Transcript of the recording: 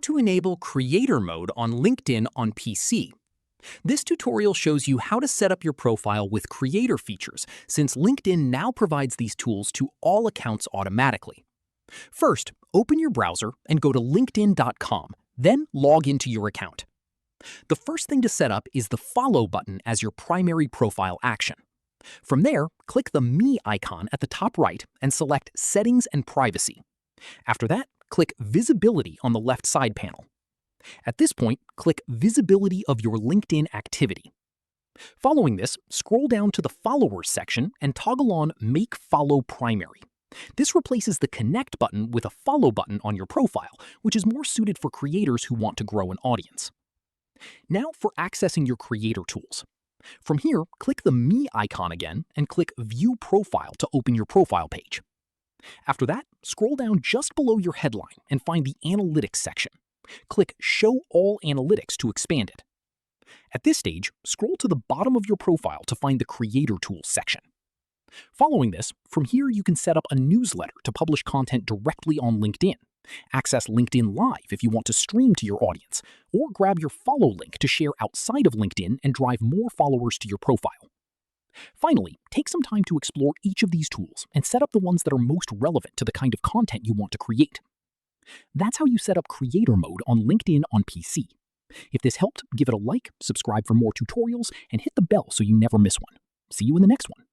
to enable creator mode on LinkedIn on PC. This tutorial shows you how to set up your profile with creator features, since LinkedIn now provides these tools to all accounts automatically. First, open your browser and go to linkedin.com, then log into your account. The first thing to set up is the follow button as your primary profile action. From there, click the Me icon at the top right and select Settings and Privacy. After that, click Visibility on the left side panel. At this point, click Visibility of your LinkedIn activity. Following this, scroll down to the Followers section and toggle on Make Follow Primary. This replaces the Connect button with a Follow button on your profile, which is more suited for creators who want to grow an audience. Now for accessing your creator tools. From here, click the Me icon again and click View Profile to open your profile page. After that, scroll down just below your headline and find the Analytics section. Click Show All Analytics to expand it. At this stage, scroll to the bottom of your profile to find the Creator Tools section. Following this, from here you can set up a newsletter to publish content directly on LinkedIn, access LinkedIn Live if you want to stream to your audience, or grab your follow link to share outside of LinkedIn and drive more followers to your profile. Finally, take some time to explore each of these tools and set up the ones that are most relevant to the kind of content you want to create. That's how you set up creator mode on LinkedIn on PC. If this helped, give it a like, subscribe for more tutorials, and hit the bell so you never miss one. See you in the next one.